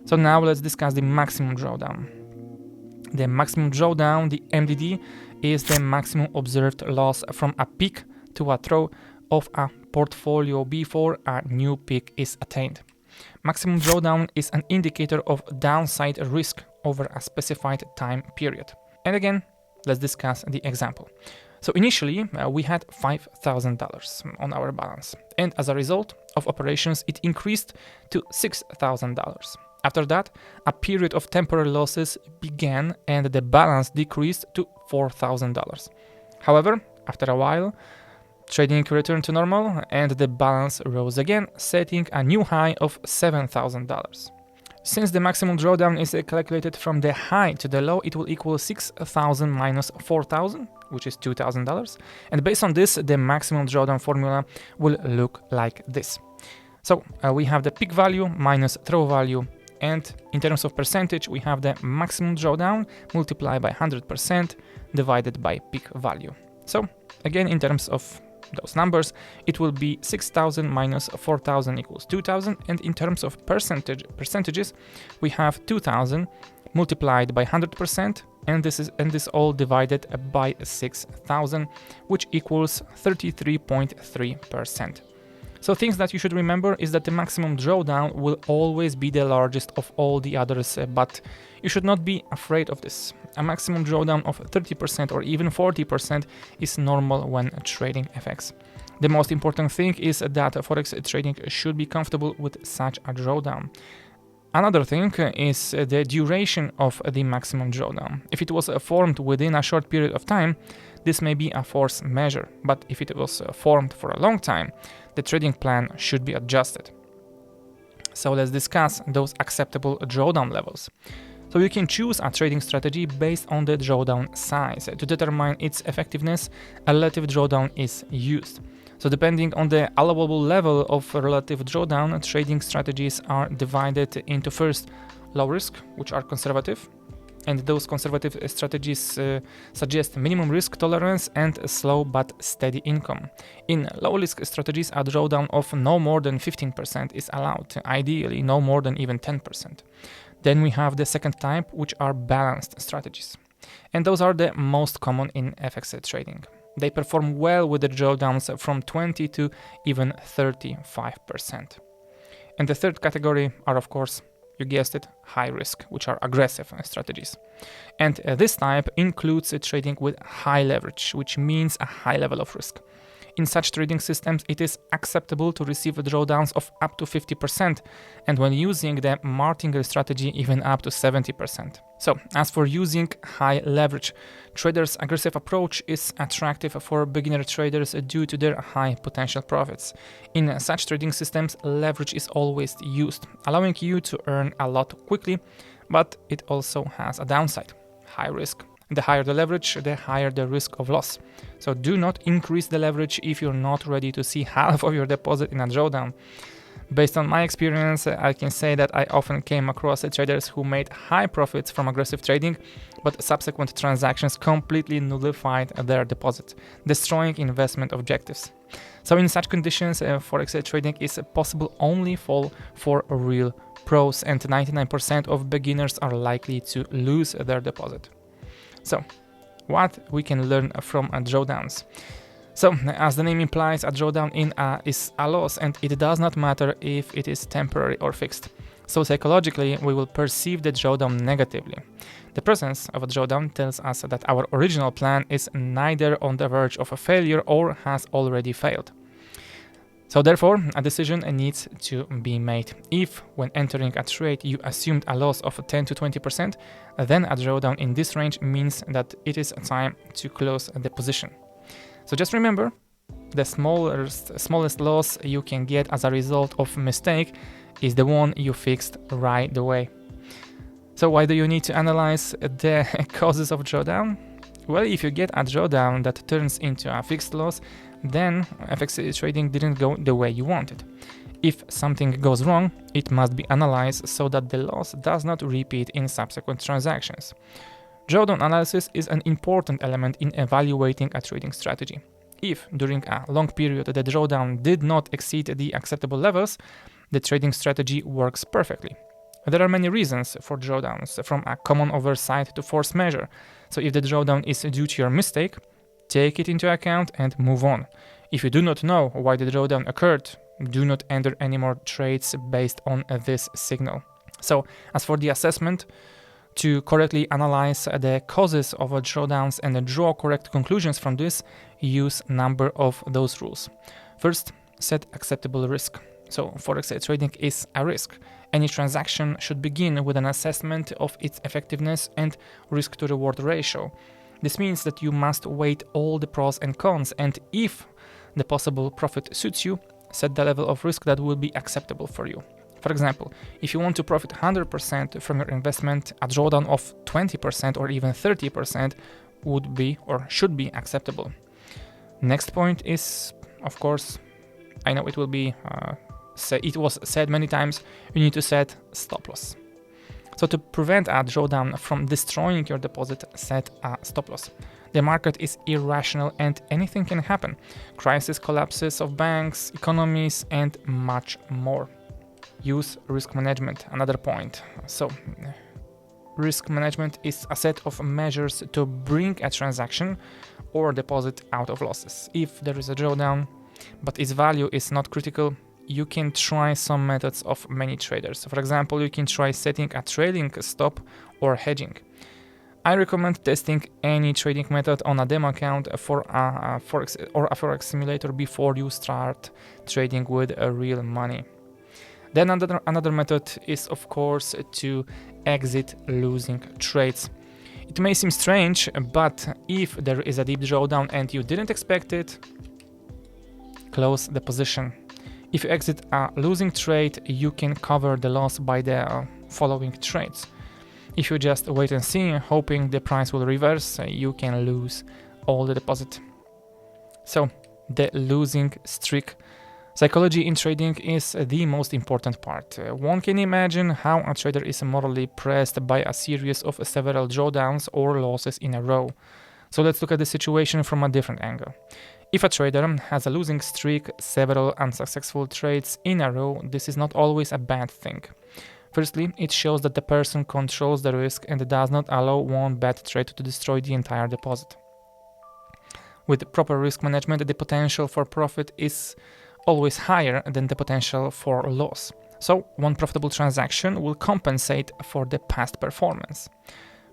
So now let's discuss the maximum drawdown. The maximum drawdown, the MDD, is the maximum observed loss from a peak to a trough of a portfolio before a new peak is attained. Maximum drawdown is an indicator of downside risk over a specified time period. And again, let's discuss the example. So initially, we had $5,000 on our balance, and as a result of operations, it increased to $6,000. After that, a period of temporary losses began and the balance decreased to $4,000. However, after a while, trading returned to normal and the balance rose again, setting a new high of $7,000. Since the maximum drawdown is calculated from the high to the low, it will equal 6,000 minus 4,000, which is $2,000. And based on this, the maximum drawdown formula will look like this. So we have the peak value minus trough value. And in terms of percentage, we have the maximum drawdown multiplied by 100% divided by peak value. So again, in terms of those numbers, it will be 6,000 minus 4,000 equals 2,000. And in terms of percentages, we have 2,000 multiplied by 100%, and this all divided by 6,000, which equals 33.3%. So things that you should remember is that the maximum drawdown will always be the largest of all the others, but you should not be afraid of this. A maximum drawdown of 30% or even 40% is normal when trading FX. The most important thing is that Forex trading should be comfortable with such a drawdown. Another thing is the duration of the maximum drawdown. If it was formed within a short period of time, this may be a force measure, but if it was formed for a long time, the trading plan should be adjusted. So let's discuss those acceptable drawdown levels. So you can choose a trading strategy based on the drawdown size. To determine its effectiveness, a relative drawdown is used. So depending on the allowable level of relative drawdown, trading strategies are divided into first low risk, which are conservative, and those conservative strategies suggest minimum risk tolerance and slow but steady income. In low risk strategies, a drawdown of no more than 15% is allowed, ideally no more than even 10%. Then we have the second type, which are balanced strategies. And those are the most common in FX trading. They perform well with the drawdowns from 20 to even 35%. And the third category are, of course, you guessed it, high risk, which are aggressive strategies. And this type includes trading with high leverage, which means a high level of risk. In such trading systems, it is acceptable to receive drawdowns of up to 50%, and when using the martingale strategy, even up to 70%. So, as for using high leverage, traders' aggressive approach is attractive for beginner traders due to their high potential profits. In such trading systems, leverage is always used, allowing you to earn a lot quickly, but it also has a downside: high risk. The higher the leverage, the higher the risk of loss. So do not increase the leverage if you're not ready to see half of your deposit in a drawdown. Based on my experience, I can say that I often came across traders who made high profits from aggressive trading, but subsequent transactions completely nullified their deposit, destroying investment objectives. So in such conditions, Forex trading is possible only for real pros, and 99% of beginners are likely to lose their deposit. So, what we can learn from drawdowns? So, as the name implies, a drawdown is a loss, and it does not matter if it is temporary or fixed. So psychologically, we will perceive the drawdown negatively. The presence of a drawdown tells us that our original plan is neither on the verge of a failure or has already failed. So therefore, a decision needs to be made. If, when entering a trade, you assumed a loss of 10 to 20%, then a drawdown in this range means that it is time to close the position. So just remember, the smallest loss you can get as a result of mistake is the one you fixed right away. So why do you need to analyze the causes of drawdown? Well, if you get a drawdown that turns into a fixed loss, then FX trading didn't go the way you wanted. If something goes wrong, it must be analyzed so that the loss does not repeat in subsequent transactions. Drawdown analysis is an important element in evaluating a trading strategy. If, during a long period, the drawdown did not exceed the acceptable levels, the trading strategy works perfectly. There are many reasons for drawdowns, from a common oversight to force measure. So if the drawdown is due to your mistake, take it into account and move on. If you do not know why the drawdown occurred, do not enter any more trades based on this signal. So as for the assessment, to correctly analyze the causes of drawdowns and draw correct conclusions from this, use a number of those rules. First, set acceptable risk. So Forex trading is a risk. Any transaction should begin with an assessment of its effectiveness and risk to reward ratio. This means that you must weigh all the pros and cons, and if the possible profit suits you, set the level of risk that will be acceptable for you. For example, if you want to profit 100% from your investment, a drawdown of 20% or even 30% would be or should be acceptable. Next point is, of course, I know it will be it was said many times, you need to set stop loss. So to prevent a drawdown from destroying your deposit, set a stop loss. The market is irrational and anything can happen. Crisis, collapses of banks, economies, and much more. Use risk management, another point. So risk management is a set of measures to bring a transaction or deposit out of losses. If there is a drawdown, but its value is not critical, you can try some methods of many traders. For example, you can try setting a trailing stop or hedging. I recommend testing any trading method on a demo account for a Forex simulator before you start trading with real money. Then another method is, of course, to exit losing trades. It may seem strange, but if there is a deep drawdown and you didn't expect it, close the position. If you exit a losing trade, you can cover the loss by the following trades. If you just wait and see, hoping the price will reverse, you can lose all the deposit. So, the losing streak. Psychology in trading is the most important part. One can imagine how a trader is morally pressed by a series of several drawdowns or losses in a row. So let's look at the situation from a different angle. If a trader has a losing streak, several unsuccessful trades in a row, this is not always a bad thing. Firstly, it shows that the person controls the risk and does not allow one bad trade to destroy the entire deposit. With proper risk management, the potential for profit is always higher than the potential for loss. So one profitable transaction will compensate for the past performance.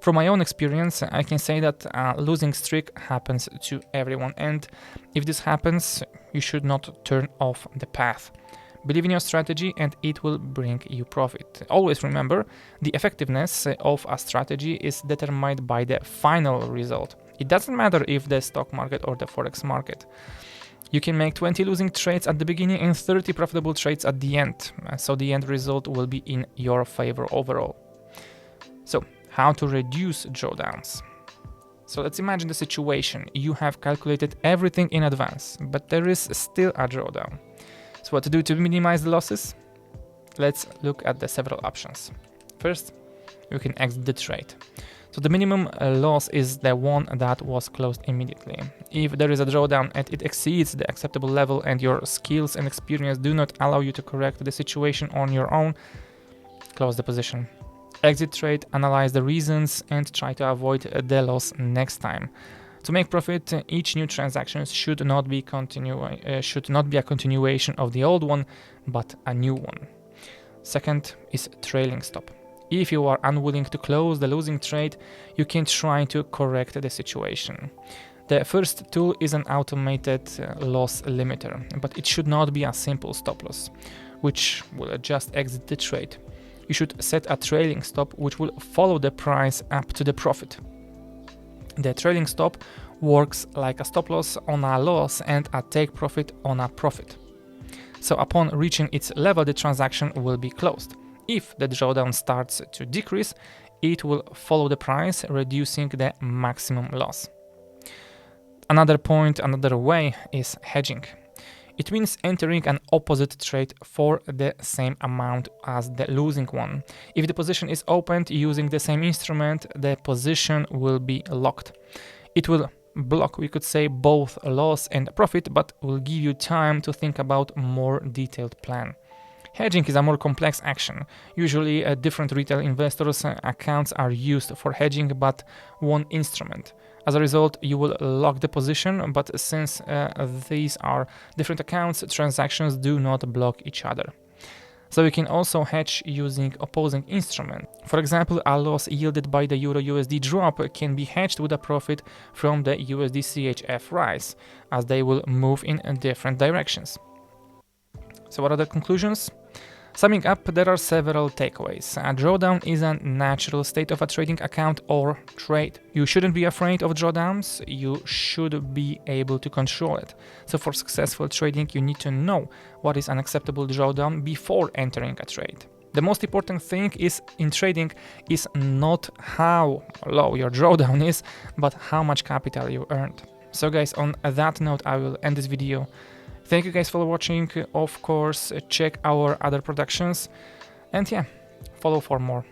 From my own experience, I can say that a losing streak happens to everyone, and if this happens, you should not turn off the path. Believe in your strategy and it will bring you profit. Always remember, the effectiveness of a strategy is determined by the final result. It doesn't matter if the stock market or the Forex market. You can make 20 losing trades at the beginning and 30 profitable trades at the end, so the end result will be in your favor overall. So, how to reduce drawdowns? So let's imagine the situation. You have calculated everything in advance, but there is still a drawdown. So what to do to minimize the losses? Let's look at the several options. First, you can exit the trade. So the minimum loss is the one that was closed immediately. If there is a drawdown and it exceeds the acceptable level and your skills and experience do not allow you to correct the situation on your own, close the position. Exit trade, analyze the reasons, and try to avoid the loss next time. To make profit, each new transaction should not be a continuation of the old one, but a new one. Second is trailing stop. If you are unwilling to close the losing trade, you can try to correct the situation. The first tool is an automated loss limiter, but it should not be a simple stop loss, which will just exit the trade. You should set a trailing stop which will follow the price up to the profit. The trailing stop works like a stop loss on a loss and a take profit on a profit. So upon reaching its level, the transaction will be closed. If the drawdown starts to decrease, it will follow the price, reducing the maximum loss. Another way is hedging. It means entering an opposite trade for the same amount as the losing one. If the position is opened using the same instrument, the position will be locked. It will block, we could say, both loss and profit, but will give you time to think about a more detailed plan. Hedging is a more complex action. Usually, different retail investors' accounts are used for hedging, but one instrument. As a result, you will lock the position, but since these are different accounts, transactions do not block each other. So you can also hedge using opposing instrument. For example, a loss yielded by the Euro-USD drop can be hedged with a profit from the USD-CHF rise, as they will move in different directions. So what are the conclusions? Summing up, there are several takeaways. A drawdown is a natural state of a trading account or trade. You shouldn't be afraid of drawdowns, you should be able to control it. So for successful trading, you need to know what is an acceptable drawdown before entering a trade. The most important thing in trading is not how low your drawdown is, but how much capital you earned. So guys, on that note, I will end this video. Thank you guys for watching. Of course, check our other productions and yeah, follow for more.